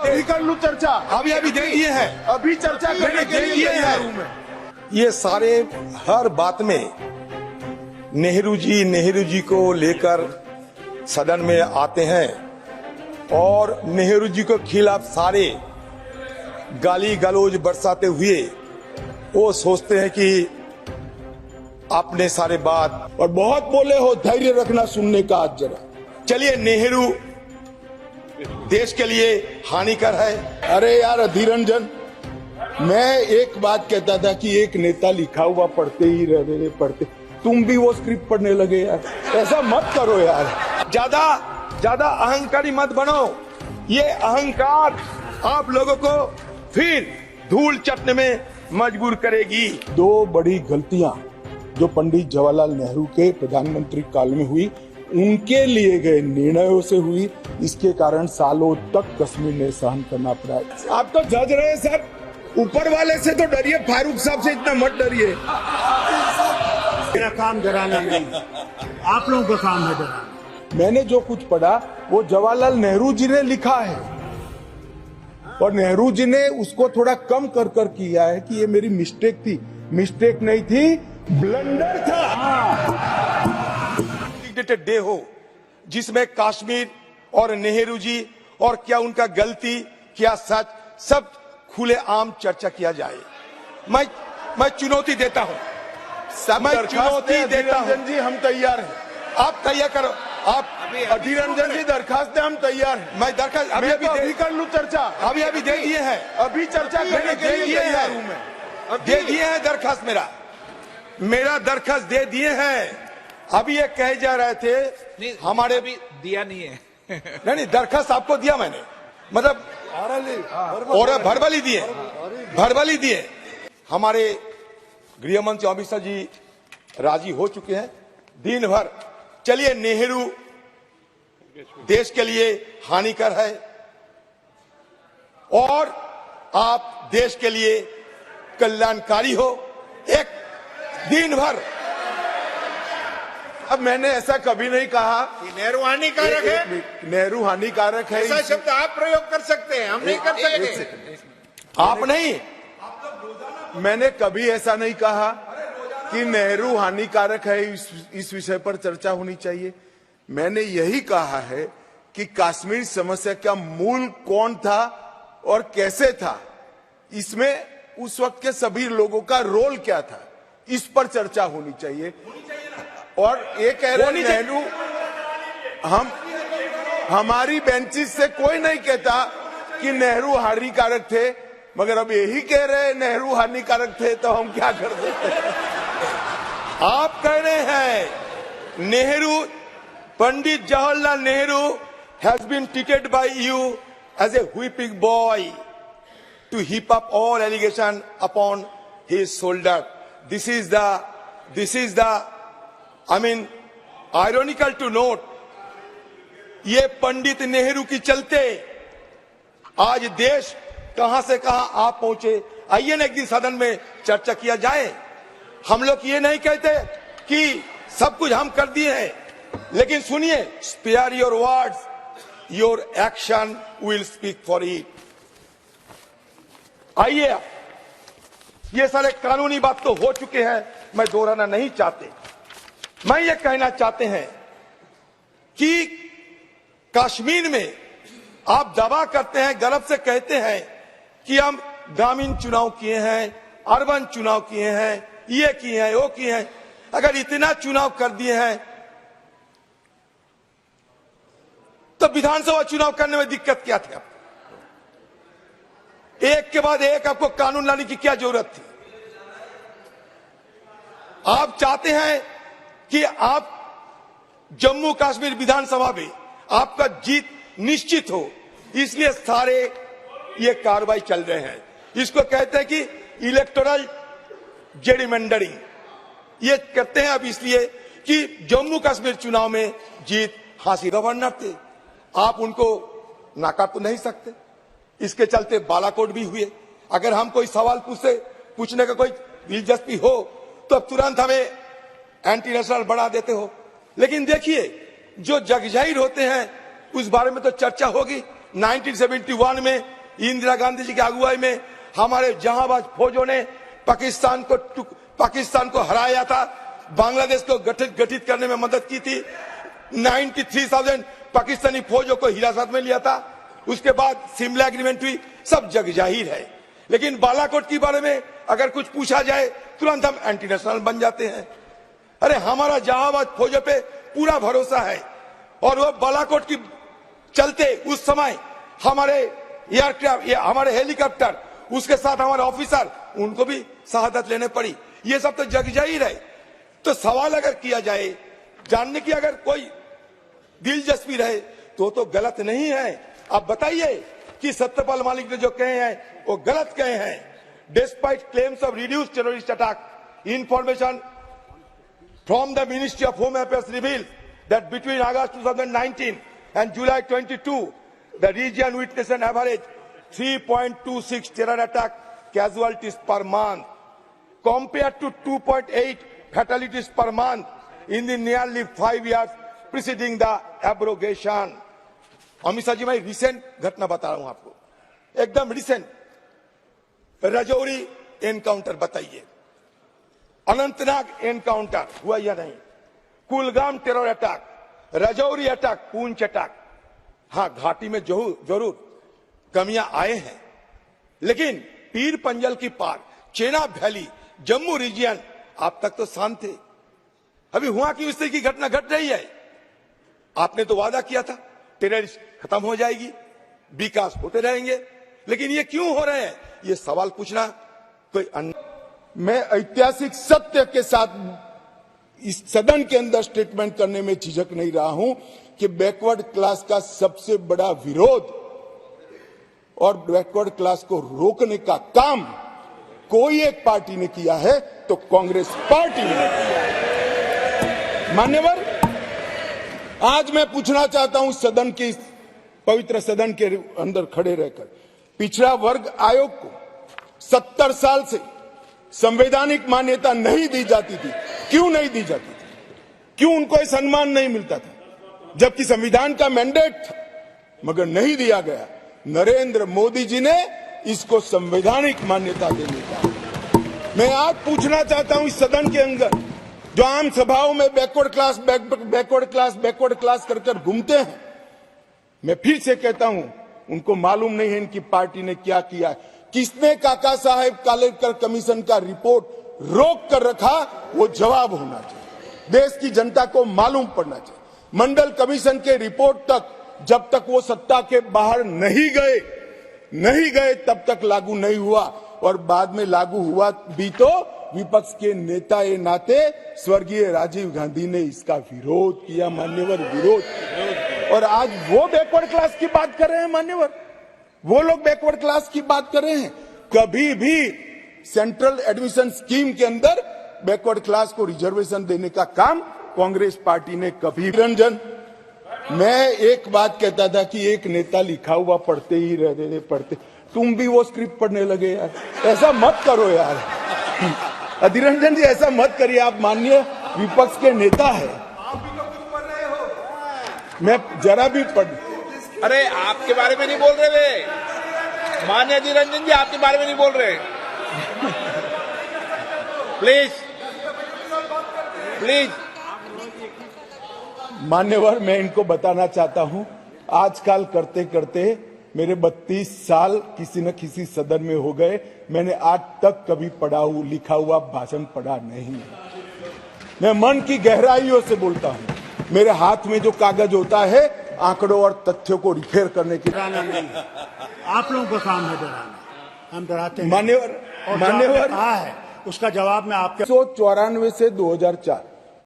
अभी कर लूं चर्चा, अभी दे दिए हैं, अभी चर्चा करने के लिए हैं। ये सारे हर बात में नेहरू जी को लेकर सदन में आते हैं और नेहरू जी के खिलाफ सारे गाली गलौज बरसाते हुए वो सोचते हैं कि आपने सारे बात और बहुत बोले हो, धैर्य रखना सुनने का आज जरा। चलिए, नेहरू देश के लिए हानिकर है। अरे यार अधीर रंजन, मैं एक बात कहता था कि एक नेता लिखा हुआ पढ़ते ही रहे पढ़ते, तुम भी वो स्क्रिप्ट पढ़ने लगे यार, ऐसा मत करो यार। ज्यादा अहंकारी मत बनो। ये अहंकार आप लोगों को फिर धूल चटने में मजबूर करेगी। दो बड़ी गलतियां जो पंडित जवाहरलाल नेहरू के प्रधानमंत्री काल में हुई, उनके लिए गए निर्णयों से हुई, इसके कारण सालों तक कश्मीर ने सहन करना पड़ा। आप तो जज रहे सर, ऊपर वाले से तो डरिए, फारूक साहब से इतना मत डरिए। मेरा काम डराना नहीं, आप लोगों का काम है डराना। मैंने जो कुछ पढ़ा वो जवाहरलाल नेहरू जी ने लिखा है और नेहरू जी ने उसको थोड़ा कम कर किया है कि ये मेरी मिस्टेक थी। मिस्टेक नहीं थी, ब्लंडर था। डे हो जिसमें कश्मीर और नेहरू जी और क्या उनका गलती क्या सच सब खुले आम चर्चा किया जाए। मैं चुनौती देता हूं, मैं चुनौती देता हूं जी, हम तैयार हैं। आप तैयार करो। आप अधीर रंजन जी दरखास्त हम तैयार हैं। मैं दरखास्त अभी कर लूं चर्चा, अभी दे दिए हैं, अभी चर्चा करने के लिए तैयार हूं मैं। दे दिए हैं दरखास्त, मेरा दरखास्त दे दिए हैं। अभी ये कहे जा रहे थे हमारे अभी दिया नहीं है। नहीं, दरखास्त आपको दिया मैंने, मतलब और भरबली दिए। हमारे गृह मंत्री अमित शाह जी राजी हो चुके हैं दिन भर। चलिए, नेहरू देश के लिए हानिकर है और आप देश के लिए कल्याणकारी हो। एक दिन भर। अब मैंने ऐसा कभी नहीं कहा नेहरू हानिकारक है। नेहरू हानिकारक है, ऐसा शब्द आप प्रयोग कर सकते हैं, हम नहीं कर सकते। आप नहीं, मैंने कभी ऐसा नहीं कहा कि नेहरू हानिकारक है, इस विषय पर चर्चा होनी चाहिए। मैंने यही कहा है कि कश्मीर समस्या का मूल कौन था और कैसे था, इसमें उस वक्त के सभी लोगों का रोल क्या था, इस पर चर्चा होनी चाहिए। और ये कह रहे नेहरू, हमारी बेंचेस से कोई नहीं कहता कि नेहरू हानिकारक थे, मगर अब यही कह रहे नेहरू हानिकारक थे, तो हम क्या कर सकते हैं। आप कह रहे हैं Nehru, Pandit Jawaharlal Nehru has been treated by you as a whipping boy to heap up all allegation upon his shoulder. This is the I mean, ironical to note, ये पंडित नेहरू की चलते आज देश कहां से कहां आप पहुंचे। आइए ना एक दिन सदन में चर्चा किया जाए। हम लोग ये नहीं कहते कि सब कुछ हम कर दिए हैं, लेकिन सुनिए, spare your words, your action will speak for it. आइए, ये सारे कानूनी बात तो हो चुके हैं, मैं दोहराना नहीं चाहते। मैं ये कहना चाहते हैं कि कश्मीर में आप दावा करते हैं, गर्व से कहते हैं कि हम ग्रामीण चुनाव किए हैं, अर्बन चुनाव किए हैं, ये किए हैं, वो किए हैं। अगर इतना चुनाव कर दिए हैं तो विधानसभा चुनाव करने में दिक्कत क्या थी? एक के बाद एक आपको कानून लाने की क्या जरूरत थी? आप चाहते हैं कि आप जम्मू कश्मीर विधानसभा में आपका जीत निश्चित हो, इसलिए सारे ये कार्रवाई चल रहे हैं। इसको कहते हैं कि इलेक्टोरल जेरिमेंडरिंग। ये करते हैं अब इसलिए कि जम्मू कश्मीर चुनाव में जीत हासिल गवर्नर थे, आप उनको नाकार तो नहीं सकते। इसके चलते बालाकोट भी हुए। अगर हम कोई सवाल पूछने का कोई दिलचस्पी हो तो अब तुरंत हमें एंटी नेशनल बना देते हो। लेकिन देखिए, जो जगजाहिर होते हैं उस बारे में तो चर्चा होगी, 1971 में इंदिरा गांधी जी की अगुवाई में हमारे जहांबाज फौजों ने पाकिस्तान को हराया था, बांग्लादेश को गठित करने में मदद की थी। 93,000 पाकिस्तानी फौजों को हिरासत में लिया था। उसके बाद शिमला एग्रीमेंट हुई, सब जग जाहिर है। लेकिन बालाकोट के बारे में अगर कुछ पूछा जाए तुरंत हम एंटी नेशनल बन जाते हैं। अरे हमारा जहांबाज फौजों पे पूरा भरोसा है, और वो बालाकोट की चलते उस समय हमारे एयरक्राफ्ट, हमारे हेलीकॉप्टर, उसके साथ हमारे ऑफिसर, उनको भी शहादत लेने पड़ी। ये सब तो जग जाहिर है। तो सवाल अगर किया जाए, जानने की अगर कोई दिलचस्पी रहे तो गलत नहीं है। आप बताइए कि सत्यपाल मलिक ने जो कहे हैं वो गलत कहे हैं। Despite claims of reduce terrorist attack, information from the Ministry of Home Affairs reveals that between August 2019 and July 22, the region witnessed an average 3.26 terror attack casualties per month, compared to 2.8 fatalities per month in the nearly 5 years preceding the abrogation. Amit ji, मैं recent घटना बता रहा हूं आपको, एकदम recent. Rajouri encounter बताइए, Anantnag encounter हुआ या नहीं, Kulgam terror attack, Rajouri attack, पूंछ अटैक। हाँ, घाटी में जरूर कमियां आए हैं, लेकिन पीर पंजल की पार, चेनाब वैली, जम्मू रीजियन आप तक तो शांत थे। अभी हुआ कि इस तरह की घटना घट रही है। आपने तो वादा किया था टेररिस्ट खत्म हो जाएगी, विकास होते रहेंगे, लेकिन ये क्यों हो रहे हैं, ये सवाल पूछना कोई अन्य। मैं ऐतिहासिक सत्य के साथ इस सदन के अंदर स्टेटमेंट करने में झिझक नहीं रहा हूं कि बैकवर्ड क्लास का सबसे बड़ा विरोध और बैकवर्ड क्लास को रोकने का काम कोई एक पार्टी ने किया है तो कांग्रेस पार्टी ने किया है। मान्यवर, आज मैं पूछना चाहता हूं सदन के, पवित्र सदन के अंदर खड़े रहकर, पिछड़ा वर्ग आयोग को 70 साल से संवैधानिक मान्यता नहीं दी जाती थी। क्यों नहीं दी जाती थी? क्यों उनको सम्मान नहीं मिलता था, जबकि संविधान का मैंडेट था, मगर नहीं दिया गया। नरेंद्र मोदी जी ने इसको संवैधानिक मान्यता देने का। मैं आज पूछना चाहता हूं इस सदन के अंदर जो आम सभाओं में बैकवर्ड क्लास कर घूमते हैं, मैं फिर से कहता हूं, उनको मालूम नहीं है इनकी पार्टी ने क्या किया है। किसने काका साहेब कालेकर कमीशन का रिपोर्ट रोक कर रखा, वो जवाब होना चाहिए। देश की जनता को मालूम पड़ना चाहिए। मंडल कमीशन के रिपोर्ट तक जब तक वो सत्ता के बाहर नहीं गए तब तक लागू नहीं हुआ, और बाद में लागू हुआ भी तो विपक्ष के नेता ए नाते स्वर्गीय राजीव गांधी ने इसका विरोध किया। मान्यवर, विरोध किया। और आज वो बैकवर्ड क्लास की बात कर रहे हैं। मान्यवर, वो लोग बैकवर्ड क्लास की बात कर रहे हैं। कभी भी सेंट्रल एडमिशन स्कीम के अंदर बैकवर्ड क्लास को रिजर्वेशन देने का काम कांग्रेस पार्टी ने कभी। रंजन, मैं एक बात कहता था कि एक नेता लिखा हुआ पढ़ते ही रहते पढ़ते, तुम भी वो स्क्रिप्ट पढ़ने लगे यार। ऐसा मत करो यार। अधीर रंजन जी, ऐसा मत करिए, आप माननीय विपक्ष के नेता है। आप भी तो कुछ पढ़ रहे हो। मैं जरा भी पढ़, अरे आपके बारे में नहीं बोल रहे वे, माननीय अधीर रंजन जी आपके बारे में नहीं बोल रहे। Please please. मान्यवर, मैं इनको बताना चाहता हूं, आजकल करते करते मेरे 32 साल किसी न किसी सदन में हो गए। मैंने आज तक कभी लिखा हुआ भाषण पढ़ा नहीं। मैं मन की गहराइयों से बोलता हूं। मेरे हाथ में जो कागज होता है आंकड़ों और तथ्यों को रिपेयर करने की, डराना नहीं, आप लोगों का काम है डराना, हम डराते हैं। मान्यवर कहा है उसका जवाब मैं आपके 1994 से 2004